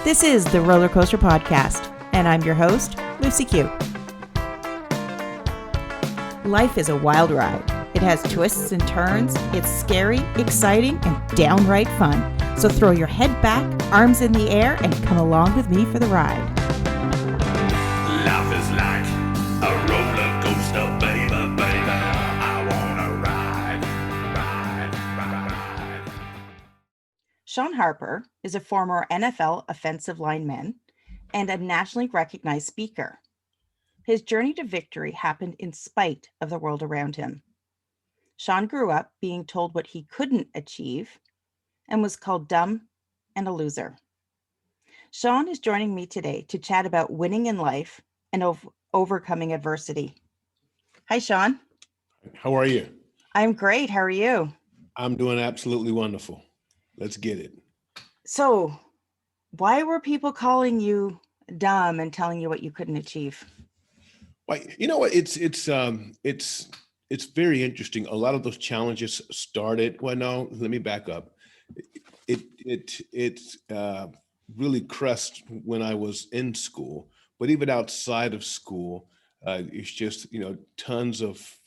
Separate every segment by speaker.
Speaker 1: This is the Roller Coaster Podcast, and I'm your host, Lucy Q. Life is a wild ride. It has twists and turns. It's scary, exciting, and downright fun. So throw your head back, arms in the air, and come along with me for the ride.
Speaker 2: Life is like a roller coaster, baby, baby. I wanna ride.
Speaker 1: Shawn Harper is a former NFL offensive lineman and a nationally recognized speaker. His journey to victory happened in spite of the world around him. Shawn grew up being told what he couldn't achieve and was called dumb and a loser. Shawn is joining me today to chat about winning in life and overcoming adversity. Hi, Shawn.
Speaker 3: How are you?
Speaker 1: I'm great. How are you?
Speaker 3: I'm doing absolutely wonderful. Let's get it.
Speaker 1: So, why were people calling you dumb and telling you what you couldn't achieve?
Speaker 3: Well, you know what? It's very interesting. A lot of those challenges started. Well, no, let me back up. It really crushed when I was in school, but even outside of school, it's just tons of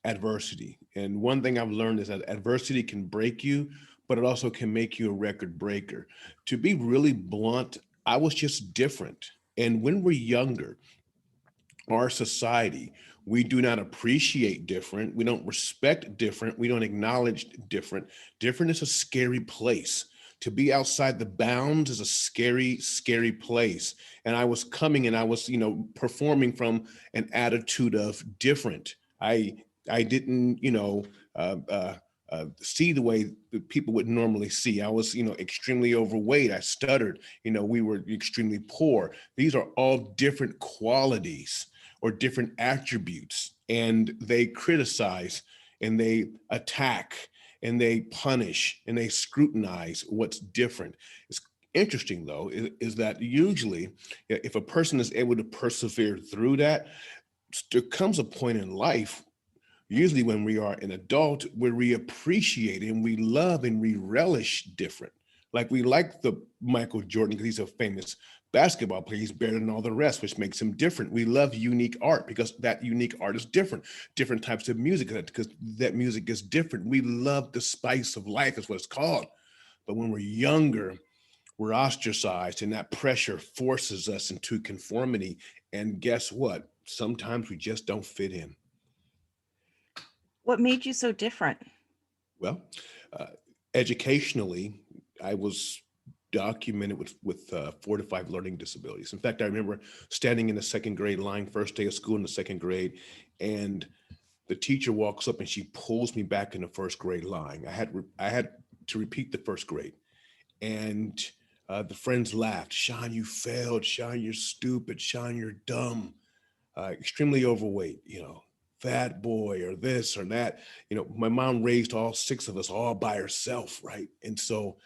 Speaker 3: adversity. And one thing I've learned is that adversity can break you, but it also can make you a record breaker. To be really blunt, I was just different. And when we're younger, our society, we do not appreciate different. We don't respect different. We don't acknowledge different. Different is a scary place. To be outside the bounds is a scary, scary place. And I was coming and I was, performing from an attitude of different. I didn't, see the way that people would normally see. I was, extremely overweight. I stuttered. We were extremely poor. These are all different qualities or different attributes, and they criticize and they attack and they punish and they scrutinize what's different. It's interesting though, is that usually if a person is able to persevere through that, there comes a point in life, usually when we are an adult, where we appreciate and we love and we relish different. Like we like the Michael Jordan because he's a famous basketball player. He's better than all the rest, which makes him different. We love unique art because that unique art is different. Different types of music because that music is different. We love the spice of life is what it's called. But when we're younger, we're ostracized and that pressure forces us into conformity. And guess what? Sometimes we just don't fit in.
Speaker 1: What made you so different?
Speaker 3: Well, educationally, I was documented with 4 to 5 learning disabilities. In fact, I remember standing in the second grade line, first day of school in the second grade, and the teacher walks up and she pulls me back in the first grade line. I had to repeat the first grade, and the friends laughed. Shawn, you failed. Shawn, you're stupid. Shawn, you're dumb. Extremely overweight, fat boy or this or that. My mom raised all 6 of us all by herself, right? And so,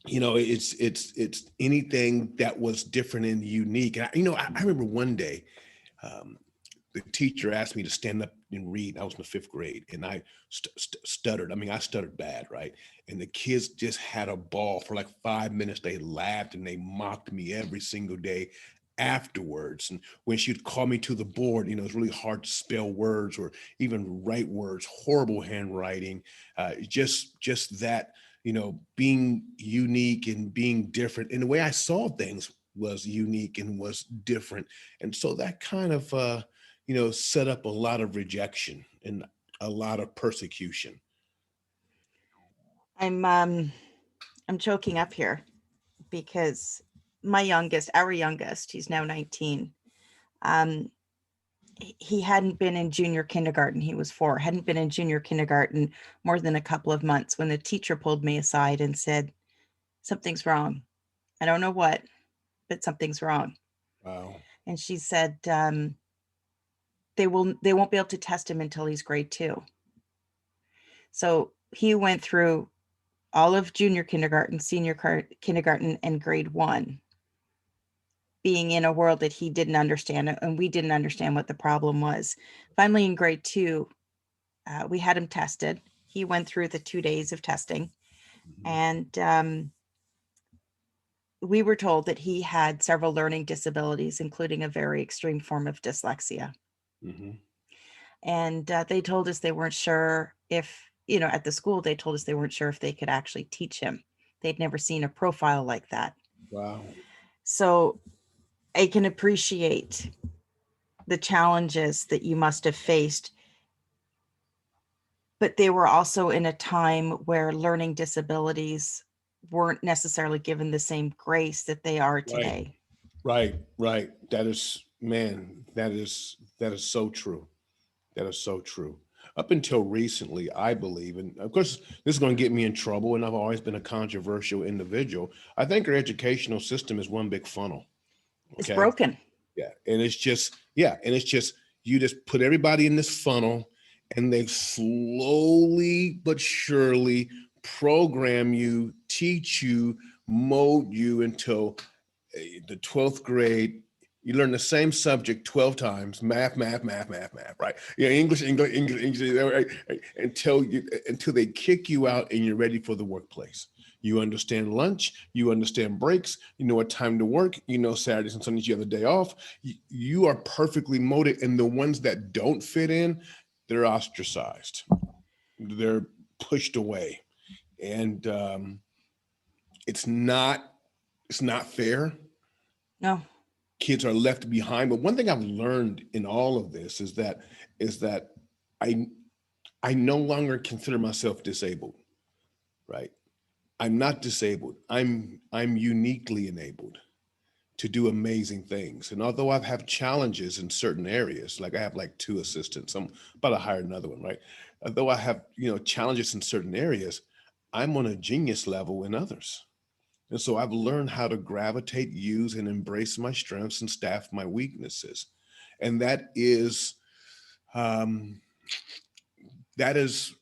Speaker 3: it's anything that was different and unique. And I remember one day, the teacher asked me to stand up and read. I was in the 5th grade, and I stuttered. I mean, I stuttered bad, right? And the kids just had a ball for like 5 minutes. They laughed and they mocked me every single day afterwards. And when she'd call me to the board, it's really hard to spell words or even write words, horrible handwriting, just that, being unique and being different. And the way I saw things was unique and was different. And so that kind of, set up a lot of rejection and a lot of persecution.
Speaker 1: I'm choking up here because our youngest, he's now 19. He hadn't been in junior kindergarten. He was 4, hadn't been in junior kindergarten more than a couple of months when the teacher pulled me aside and said, something's wrong. I don't know what, but something's wrong.
Speaker 3: Wow.
Speaker 1: And she said, they won't be able to test him until he's grade 2. So he went through all of junior kindergarten, senior kindergarten, and grade 1, being in a world that he didn't understand, and we didn't understand what the problem was. Finally, in grade 2, we had him tested. He went through the 2 days of testing, and we were told that he had several learning disabilities, including a very extreme form of dyslexia.
Speaker 3: Mm-hmm.
Speaker 1: And they told us they weren't sure if, at the school, they told us they weren't sure if they could actually teach him. They'd never seen a profile like that.
Speaker 3: Wow.
Speaker 1: So I can appreciate the challenges that you must have faced, but they were also in a time where learning disabilities weren't necessarily given the same grace that they are
Speaker 3: Right.
Speaker 1: today.
Speaker 3: Right. That is, man, that is so true. That is so true. Up until recently, I believe, and of course, this is going to get me in trouble, and I've always been a controversial individual. I think our educational system is one big funnel.
Speaker 1: It's
Speaker 3: Okay.
Speaker 1: broken.
Speaker 3: Yeah. And it's just, you just put everybody in this funnel and they slowly but surely program you, teach you, mold you until the 12th grade. You learn the same subject 12 times, math, right? Yeah, English, right? Until they kick you out and you're ready for the workplace. You understand lunch, you understand breaks, you know what time to work, you know Saturdays and Sundays you have the day off. You are perfectly molded, and the ones that don't fit in, they're ostracized. They're pushed away, and it's not fair.
Speaker 1: No.
Speaker 3: Kids are left behind. But one thing I've learned in all of this is that I I no longer consider myself disabled, right? I'm not disabled. I'm uniquely enabled to do amazing things. And although I've had challenges in certain areas, like I have like 2 assistants, I'm about to hire another one, right? Although I have, challenges in certain areas, I'm on a genius level in others. And so I've learned how to gravitate, use, and embrace my strengths and staff my weaknesses. And um, that is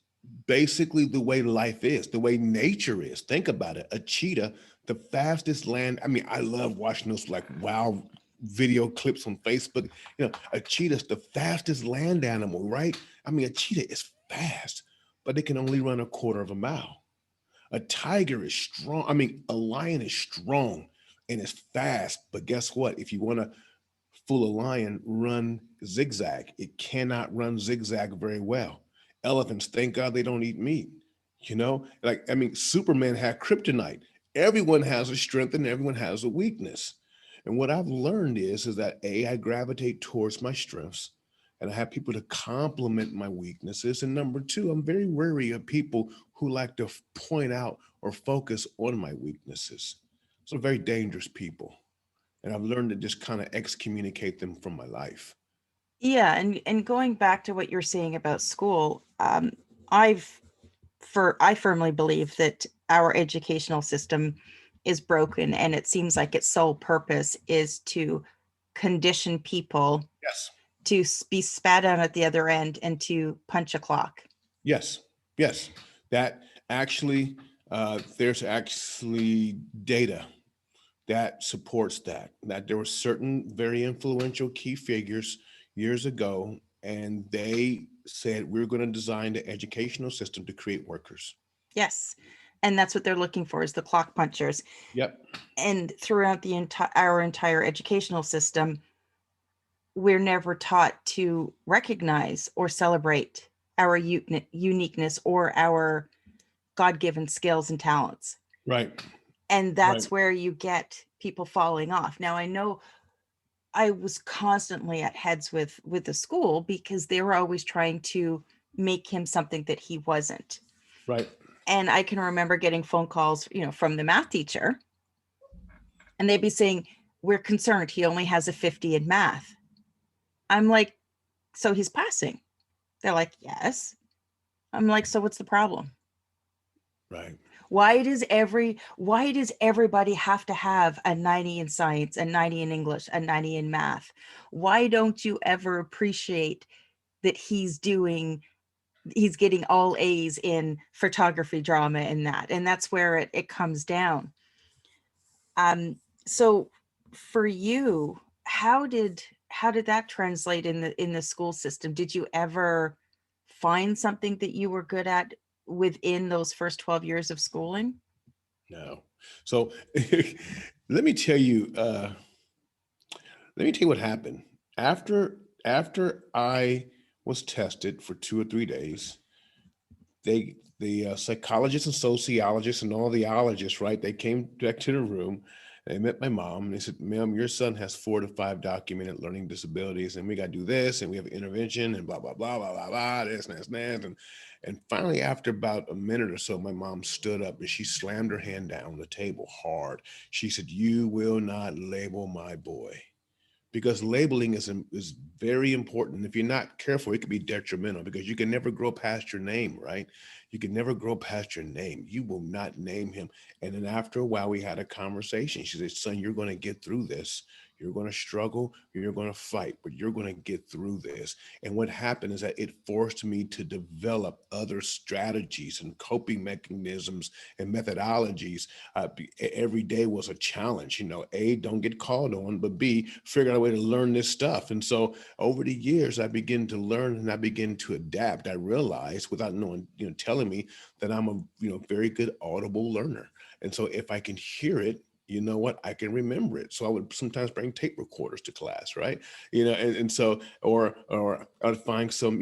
Speaker 3: basically the way life is, the way nature is. Think about it. A cheetah, the fastest land. I mean, I love watching those like wow video clips on Facebook. A cheetah's the fastest land animal, right? I mean, a cheetah is fast, but it can only run a quarter of a mile. A tiger is strong. I mean, a lion is strong and it's fast. But guess what? If you want to fool a lion, run zigzag. It cannot run zigzag very well. Elephants, thank God they don't eat meat. Like, I mean, Superman had kryptonite. Everyone has a strength and everyone has a weakness. And what I've learned is that I gravitate towards my strengths and I have people to complement my weaknesses. And number two, I'm very wary of people who like to point out or focus on my weaknesses. So very dangerous people. And I've learned to just kind of excommunicate them from my life.
Speaker 1: Yeah, and going back to what you're saying about school, I've I firmly believe that our educational system is broken, and it seems like its sole purpose is to condition people
Speaker 3: Yes.
Speaker 1: to be spat on at the other end and to punch a clock.
Speaker 3: Yes. Yes. That actually, there's actually data that supports that there were certain very influential key figures years ago, and they said we're going to design the educational system to create workers.
Speaker 1: Yes. And that's what they're looking for, is the clock punchers.
Speaker 3: Yep.
Speaker 1: And throughout our entire educational system, we're never taught to recognize or celebrate our uniqueness or our God-given skills and talents.
Speaker 3: Right.
Speaker 1: And that's
Speaker 3: Right.
Speaker 1: where you get people falling off. Now, I know I was constantly at heads with the school because they were always trying to make him something that he wasn't.
Speaker 3: Right.
Speaker 1: And I can remember getting phone calls, from the math teacher, and they'd be saying, "We're concerned he only has a 50 in math." I'm like, "So he's passing?" They're like, "Yes." I'm like, "So what's the problem?
Speaker 3: Right.
Speaker 1: Why does everybody have to have a 90 in science, a 90 in English, a 90 in math? Why don't you ever appreciate that he's getting all A's in photography, drama, and that?" And that's where it comes down. So for you, how did that translate in the school system? Did you ever find something that you were good at within those first 12 years of schooling?
Speaker 3: No. So Let me tell you. Let me tell you what happened after I was tested for 2 or 3 days. The psychologists and sociologists and all the ologists, right? They came back to the room. They met my mom and they said, "Ma'am, your son has 4 to 5 documented learning disabilities, and we got to do this, and we have intervention, and blah blah blah blah blah blah, this and that, and finally, after about a minute or so, my mom stood up and she slammed her hand down on the table hard. She said, "You will not label my boy." Because labeling is very important. If you're not careful, it can be detrimental because you can never grow past your name, right? You can never grow past your name. You will not name him. And then after a while, we had a conversation. She said, "Son, you're going to get through this. You're going to struggle. You're going to fight, but you're going to get through this." And what happened is that it forced me to develop other strategies and coping mechanisms and methodologies. Every day was a challenge. A, don't get called on, but B, figure out a way to learn this stuff. And so over the years, I begin to learn and I begin to adapt. I realized without knowing, telling me that I'm a, very good audible learner. And so if I can hear it, you know what, I can remember it. So I would sometimes bring tape recorders to class, right? And so, or I'd find some,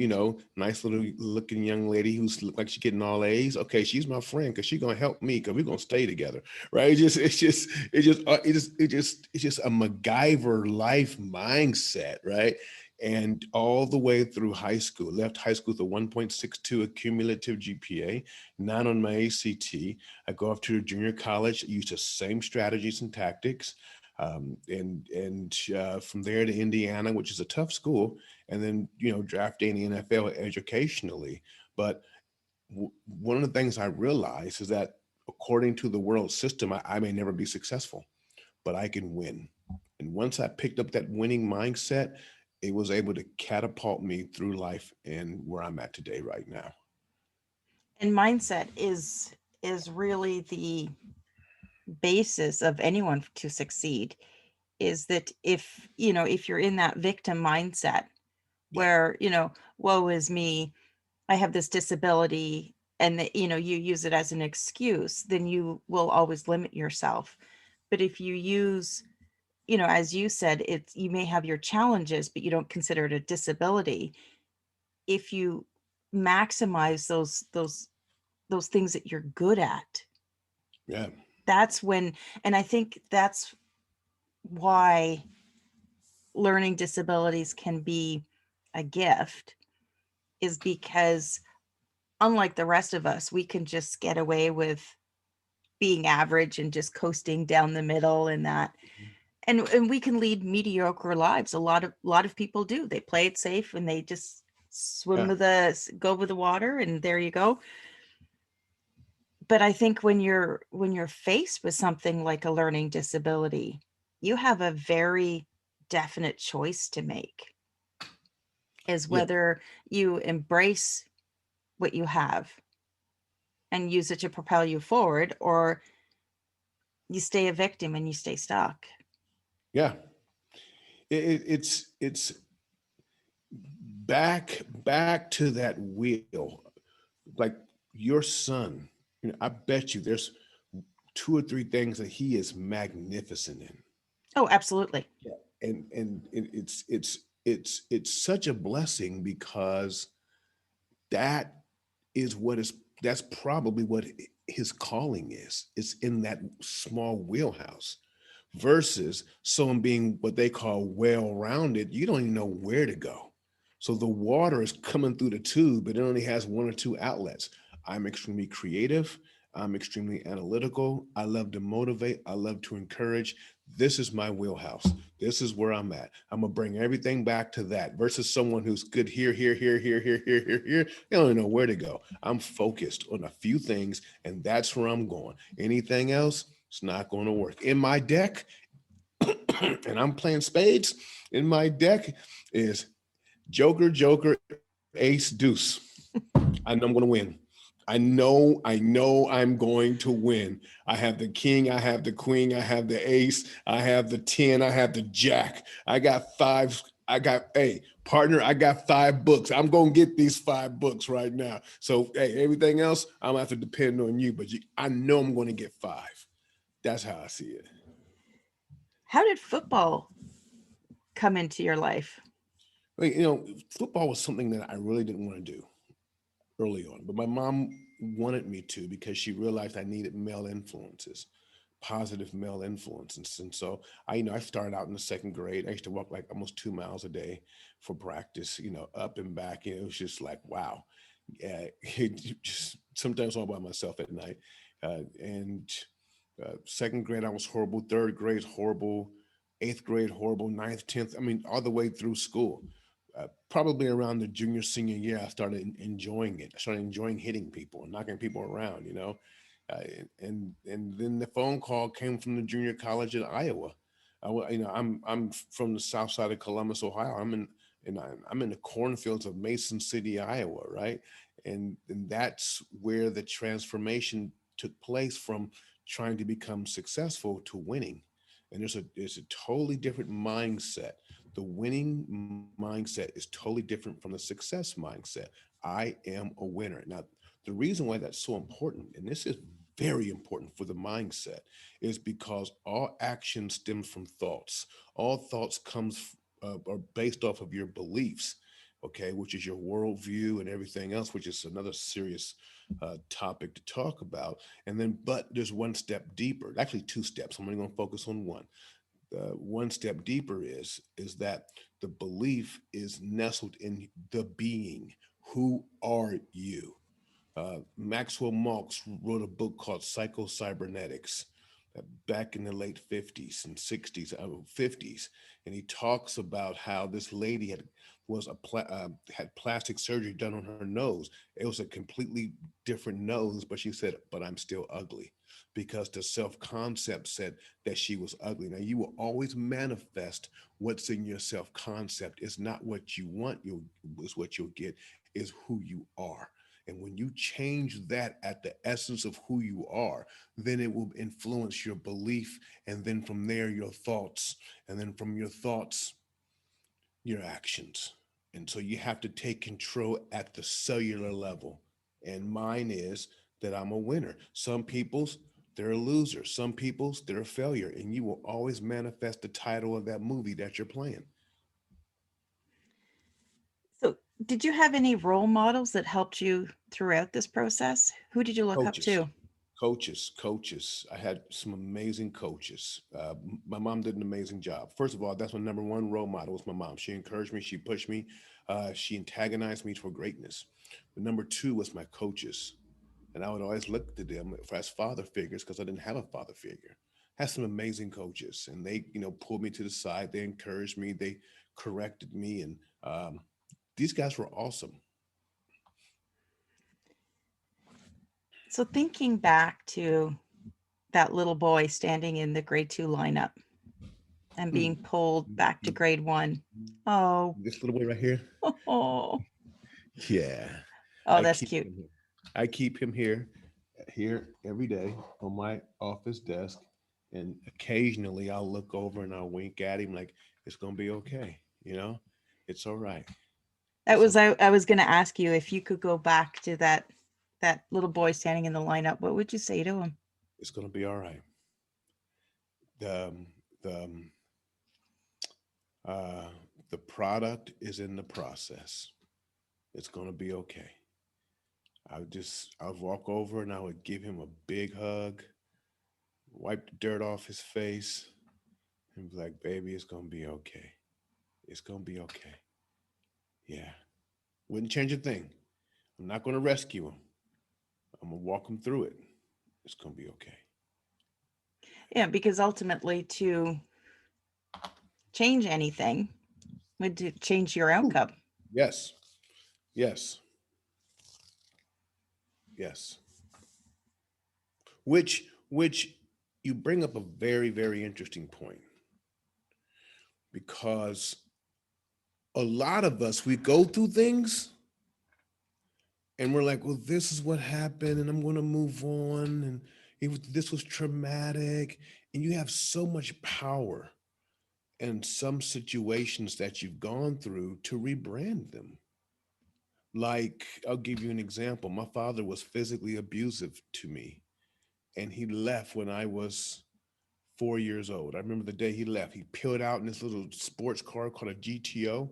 Speaker 3: nice little looking young lady who's look like she's getting all A's. Okay, she's my friend because she's gonna help me because we're gonna stay together, right? It's just a MacGyver life mindset, right? And all the way through high school, left high school with a 1.62 cumulative GPA, 9 on my ACT. I go off to a junior college, use the same strategies and tactics, and from there to Indiana, which is a tough school, and then drafting the NFL educationally. But one of the things I realized is that according to the world system, I may never be successful, but I can win. And once I picked up that winning mindset, it was able to catapult me through life and where I'm at today, right now.
Speaker 1: And mindset is really the basis of anyone to succeed. Is that if you're in that victim mindset
Speaker 3: Yeah.
Speaker 1: where woe is me, I have this disability, and that you use it as an excuse, then you will always limit yourself. But if you use, as you said, it's, you may have your challenges but you don't consider it a disability. If you maximize those things that you're good at,
Speaker 3: Yeah.
Speaker 1: that's when, and I think that's why learning disabilities can be a gift, is because unlike the rest of us, we can just get away with being average and just coasting down the middle and that. And we can lead mediocre lives. A lot of people do. They play it safe and they just
Speaker 3: Yeah.
Speaker 1: go with the water, and there you go. But I think when you're faced with something like a learning disability, you have a very definite choice to make, is
Speaker 3: Yeah.
Speaker 1: whether you embrace what you have and use it to propel you forward, or you stay a victim and you stay stuck.
Speaker 3: Yeah. It's back to that wheel. Like your son, I bet you there's 2 or 3 things that he is magnificent in.
Speaker 1: Oh, absolutely.
Speaker 3: Yeah. And it's such a blessing because that that's probably what his calling is. It's in that small wheelhouse versus someone being what they call well-rounded. You don't even know where to go. So the water is coming through the tube, but it only has 1 or 2 outlets. I'm extremely creative. I'm extremely analytical. I love to motivate. I love to encourage. This is my wheelhouse. This is where I'm at. I'm gonna bring everything back to that versus someone who's good here, here, here, here, here, here, here, here. They don't even know where to go. I'm focused on a few things, and that's where I'm going. Anything else, it's not going to work. In my deck, and I'm playing spades, in my deck is Joker, Joker, Ace, Deuce. I know I'm going to win. I know I'm going to win. I have the king, I have the queen, I have the ace, I have the 10, I have the jack. I got five. Hey, partner, I got 5 books. I'm going to get these 5 books right now. So, hey, everything else, I'm going to have to depend on you, but I know I'm going to get 5. That's how I see it.
Speaker 1: How did football come into your life?
Speaker 3: Like, football was something that I really didn't want to do early on, but my mom wanted me to because she realized I needed male influences, positive male influences. And so I started out in the second grade. I used to walk like almost 2 miles a day for practice, up and back. It was just like, wow. Yeah, just sometimes all by myself at night. And second grade, I was horrible. Third grade, horrible. Eighth grade, horrible. Ninth, 10th. I mean, all the way through school. Probably around the junior, senior year, I started enjoying it. I started enjoying hitting people and knocking people around, and then the phone call came from the junior college in Iowa. I'm from the south side of Columbus, Ohio. I'm in the cornfields of Mason City, Iowa, right? And that's where the transformation took place from trying to become successful to winning. And there's a totally different mindset. The winning mindset is totally different from the success mindset. I am a winner. Now, the reason why that's so important, and this is very important for the mindset, is because all action stems from thoughts. All thoughts are based off of your beliefs, okay, which is your worldview and everything else, which is another serious topic to talk about. And then, but there's one step deeper, actually two steps. I'm only going to focus on one. One step deeper is that the belief is nestled in the being. Who are you? Maxwell Maltz wrote a book called Psycho-Cybernetics back in the late 50s and 60s, 50s, and he talks about how this lady had plastic surgery done on her nose. It was a completely different nose, but she said, "But I'm still ugly," because the self-concept said that she was ugly. Now, you will always manifest what's in your self-concept. It's not what you want, is what you'll get, is who you are. And when you change that at the essence of who you are, then it will influence your belief. And then from there, your thoughts. And then from your thoughts, your actions. And so you have to take control at the cellular level. And mine is that I'm a winner. Some people's, they're a loser. Some people's, they're a failure. And you will always manifest the title of that movie that you're playing.
Speaker 1: So, did you have any role models that helped you throughout this process? Who did you look up
Speaker 3: Coaches.
Speaker 1: to?
Speaker 3: Coaches. I had some amazing coaches. My mom did an amazing job. First of all, that's my number one role model was my mom. She encouraged me. She pushed me. She antagonized me for greatness. But number two was my coaches. And I would always look to them as father figures because I didn't have a father figure. Had some amazing coaches, and they, pulled me to the side. They encouraged me. They corrected me, and these guys were awesome.
Speaker 1: So, thinking back to that little boy standing in the grade two lineup and being
Speaker 3: Mm.
Speaker 1: pulled back to grade one. Oh,
Speaker 3: This little boy right here.
Speaker 1: oh,
Speaker 3: Yeah,
Speaker 1: oh,
Speaker 3: I
Speaker 1: that's
Speaker 3: keep
Speaker 1: cute.
Speaker 3: him here. I keep him here every day on my office desk, and occasionally I'll look over and I'll wink at him like it's gonna be okay. It's all right.
Speaker 1: That
Speaker 3: It's
Speaker 1: was
Speaker 3: okay.
Speaker 1: I was going to ask you if you could go back to that little boy standing in the lineup. What would you say to him?
Speaker 3: It's gonna be all right. The uh, the product is in the process. It's gonna be okay. I'd walk over and I would give him a big hug, wipe the dirt off his face, and be like, "Baby, it's gonna be okay. It's gonna be okay." Yeah, wouldn't change a thing. I'm not gonna rescue him. I'm gonna walk him through it. It's gonna be okay.
Speaker 1: Yeah, because ultimately to change anything would to change your
Speaker 3: Ooh.
Speaker 1: outcome.
Speaker 3: Yes, yes, yes. Which you bring up a very, very interesting point because a lot of us we go through things and we're like, well, this is what happened, and I'm going to move on, and this was traumatic, and you have so much power in some situations that you've gone through to rebrand them. Like, I'll give you an example. My father was physically abusive to me, and he left when I was 4 years old. I remember the day he left. He peeled out in this little sports car called a GTO.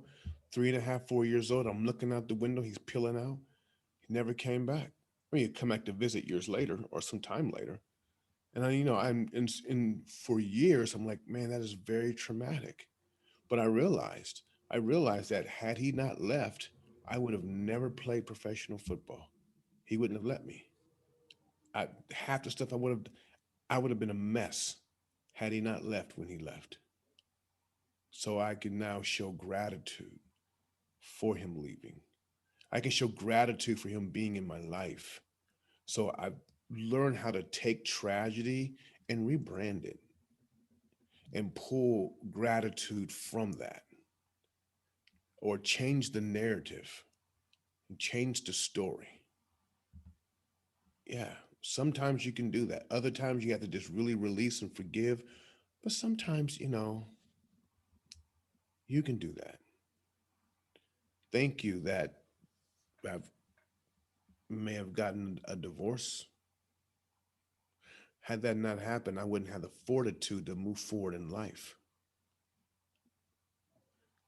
Speaker 3: 3.5, 4 years old. I'm looking out the window. He's peeling out. He never came back. I mean, he'd come back to visit years later or some time later. And I'm in for years. I'm like, man, that is very traumatic. But I realized that had he not left, I would have never played professional football. He wouldn't have let me. Half the stuff I would have been a mess had he not left when he left. So I can now show gratitude for him leaving. I can show gratitude for him being in my life. So I've learned how to take tragedy and rebrand it and pull gratitude from that, or change the narrative and change the story. Yeah, sometimes you can do that. Other times you have to just really release and forgive. But sometimes, you can do that. Thank you that I may have gotten a divorce. Had that not happened, I wouldn't have the fortitude to move forward in life.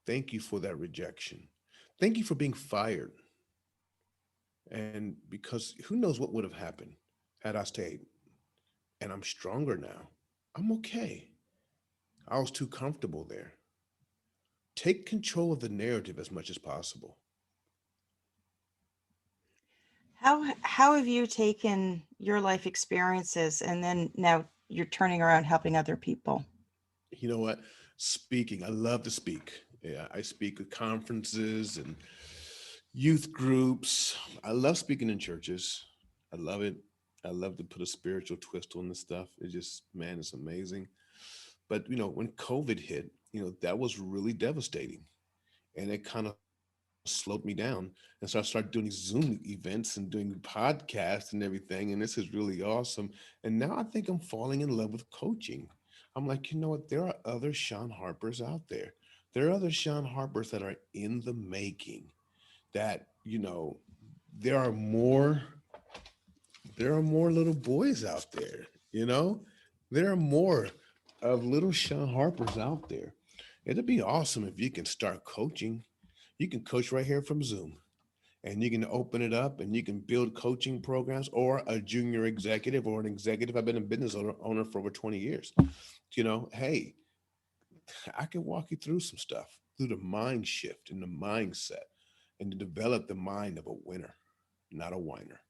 Speaker 3: Thank you for that rejection. Thank you for being fired. And because who knows what would have happened had I stayed. And I'm stronger now. I'm okay. I was too comfortable there. Take control of the narrative as much as possible.
Speaker 1: How have you taken your life experiences and then now you're turning around helping other people?
Speaker 3: You know what? Speaking, I love to speak. Yeah, I speak at conferences and youth groups. I love speaking in churches. I love it. I love to put a spiritual twist on this stuff. It just, man, it's amazing. But when COVID hit, that was really devastating. And it kind of slowed me down. And so I started doing these Zoom events and doing podcasts and everything. And this is really awesome. And now I think I'm falling in love with coaching. I'm like, you know what? There are other Shawn Harpers out there. There are other Shawn Harpers that are in the making that, there are more little boys out there, there are more of little Shawn Harpers out there. It'd be awesome if you can start coaching. You can coach right here from Zoom, and you can open it up and you can build coaching programs, or a junior executive or an executive. I've been a business owner for over 20 years. Hey, I can walk you through some stuff, through the mind shift and the mindset, and to develop the mind of a winner, not a whiner.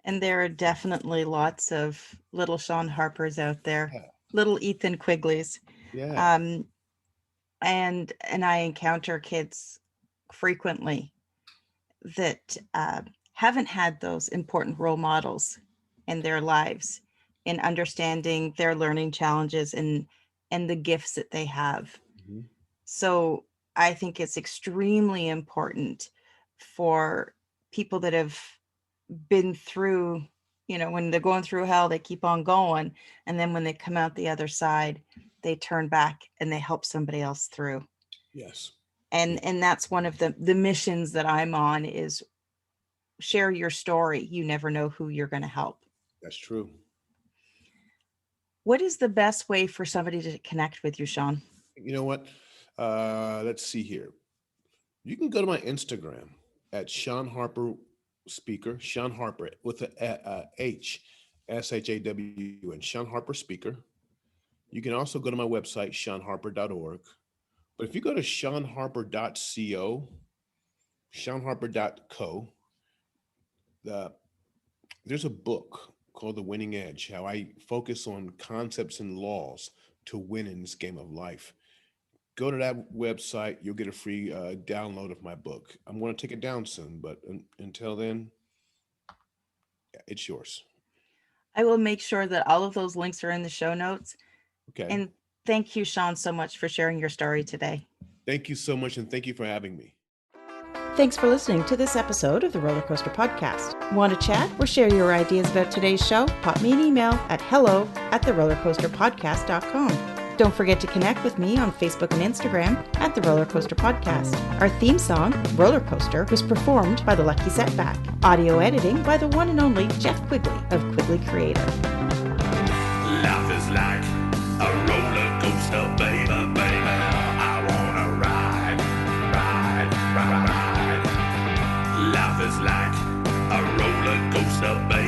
Speaker 1: And there are definitely lots of little Shawn Harpers out there,
Speaker 3: Yeah.
Speaker 1: little Ethan Quigleys.
Speaker 3: Yeah.
Speaker 1: Um, and I encounter kids frequently that haven't had those important role models in their lives in understanding their learning challenges and the gifts that they have.
Speaker 3: Mhm.
Speaker 1: So I think it's extremely important for people that have been through, when they're going through hell, they keep on going. And then when they come out the other side, they turn back and they help somebody else through.
Speaker 3: Yes.
Speaker 1: And that's one of the missions that I'm on, is share your story. You never know who you're going to help.
Speaker 3: That's true.
Speaker 1: What is the best way for somebody to connect with you, Shawn?
Speaker 3: You know what? Let's see here. You can go to my Instagram at Shawn Harper Speaker, Shawn Harper with a H, SHAW, and Shawn Harper Speaker. You can also go to my website, ShawnHarper.org. But if you go to ShawnHarper.co, ShawnHarper.co, there's a book called The Winning Edge, how I focus on concepts and laws to win in this game of life. Go to that website. You'll get a free download of my book. I'm going to take it down soon, but until then, it's yours.
Speaker 1: I will make sure that all of those links are in the show notes.
Speaker 3: Okay.
Speaker 1: And thank you, Shawn, so much for sharing your story today.
Speaker 3: Thank you so much, and thank you for having me.
Speaker 1: Thanks for listening to this episode of the Roller Coaster Podcast. Want to chat or share your ideas about today's show? Pop me an email at hello@therollercoasterpodcast.com. Don't forget to connect with me on Facebook and Instagram at The Roller Coaster Podcast. Our theme song, Roller Coaster, was performed by The Lucky Setback. Audio editing by the one and only Jeff Quigley of Quigley Creator.
Speaker 2: Life is like a roller coaster, baby, baby. I wanna ride, ride, ride, ride. Life is like a roller coaster, baby.